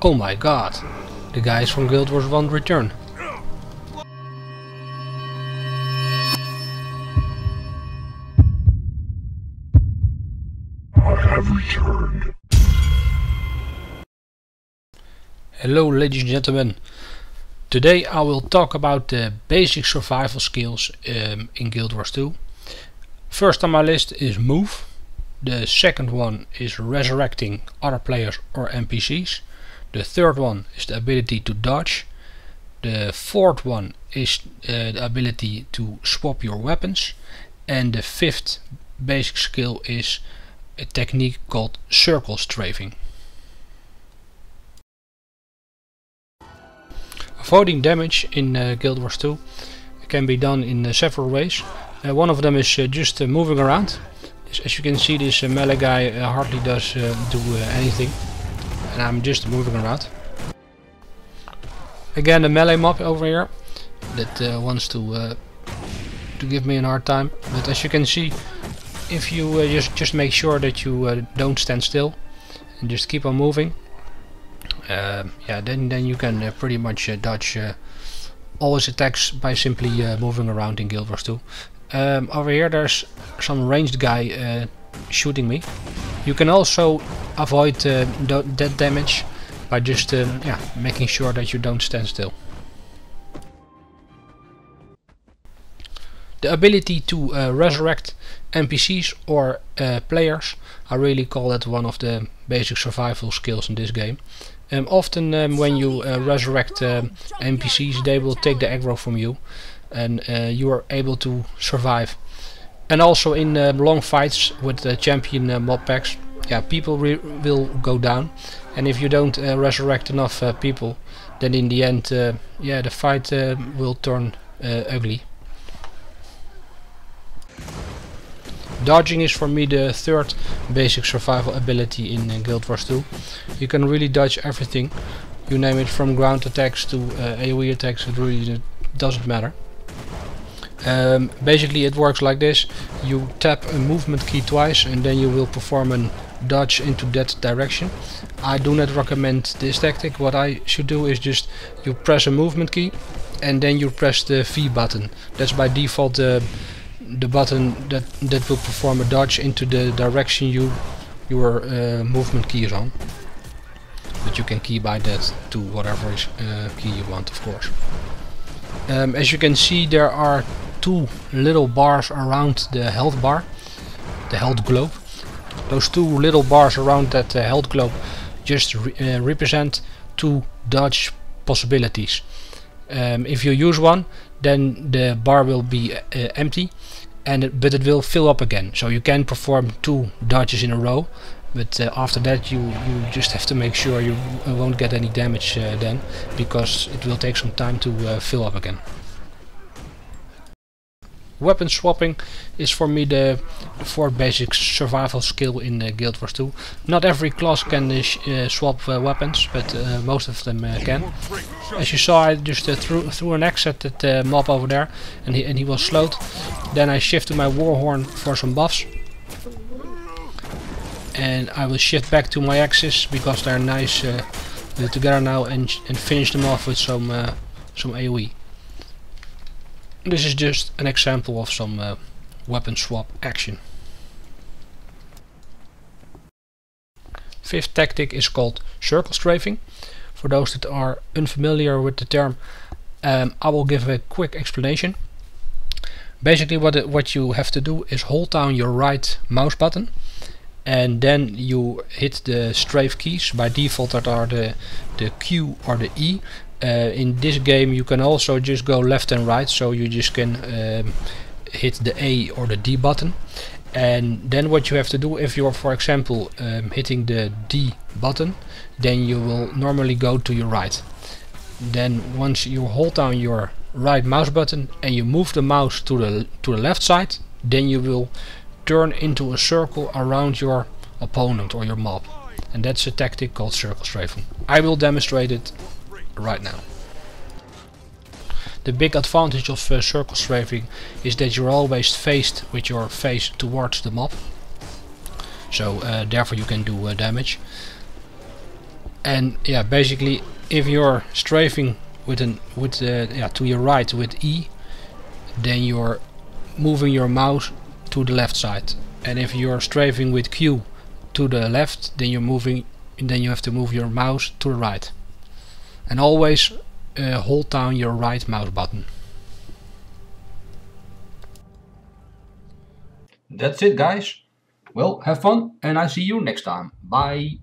Oh my god, the guys from Guildwars won't return. I have returned. Hello ladies and gentlemen. Today I will talk about the basic survival skills in Guild Wars 2. First on my list is move. The second one is resurrecting other players or NPCs. The third one is the ability to dodge. The fourth one is the ability to swap your weapons. And the fifth basic skill is a technique called circle strafing. Avoiding damage in Guild Wars 2 can be done in several ways. One of them is just moving around. As you can see, this melee guy hardly does do anything, and I'm just moving around. Again, the melee mob over here that wants to give me a hard time. But as you can see, if you just make sure that you don't stand still and just keep on moving, yeah, then you can pretty much dodge all his attacks by simply moving around in Guild Wars 2. Over here there's some ranged guy shooting me. You can also avoid that damage by just yeah, making sure that you don't stand still. The ability to resurrect NPCs or players, I really call that one of the basic survival skills in this game. Often when you resurrect NPCs, they will take the aggro from you, and you are able to survive. And also in long fights with the champion mob packs, yeah, people will go down, and if you don't resurrect enough people, then in the end, yeah, the fight will turn ugly. Dodging is for me the third basic survival ability in Guild Wars 2. You can really dodge everything. You name it, from ground attacks to AoE attacks, it really doesn't matter. Basically it works like this. You tap a movement key twice and then you will perform a dodge into that direction. I do not recommend this tactic. What I should do is just you press a movement key and then you press the V button. That's by default the button that will perform a dodge into the direction your movement key is on. But you can keybind that to whatever key you want, of course. As you can see, there are two little bars around the health bar, the health globe. Those two little bars around that health globe just represent two dodge possibilities. If you use one, then the bar will be empty, but it will fill up again. So you can perform two dodges in a row, but after that you just have to make sure you won't get any damage then, because it will take some time to fill up again. Weapon swapping is for me the fourth basic survival skill in Guild Wars 2. Not every class can swap weapons, but most of them can. As you saw, I just threw an axe at that mob over there, and he was slowed. Then I shifted my warhorn for some buffs, and I will shift back to my axes because they're nice together now, and finish them off with some AoE. This is just an example of some weapon swap action. Fifth tactic is called circle strafing. For those that are unfamiliar with the term, I will give a quick explanation. Basically what you have to do is hold down your right mouse button, and then you hit the strafe keys. By default that are the Q or the E. In this game you can also just go left and right, so you just can hit the A or the D button. And then what you have to do, if you're for example hitting the D button, then you will normally go to your right. Then once you hold down your right mouse button and you move the mouse to the left side, then you will turn into a circle around your opponent or your mob, and that's a tactic called circle strafing. I will demonstrate it right now. The big advantage of circle strafing is that you're always faced with your face towards the mob, so therefore you can do damage. And yeah, basically, if you're strafing to your right with E, then you're moving your mouse to the left side. And if you're strafing with Q to the left, then you have to move your mouse to the right. And always hold down your right mouse button. That's it, guys. Well, have fun, and I see you next time. Bye.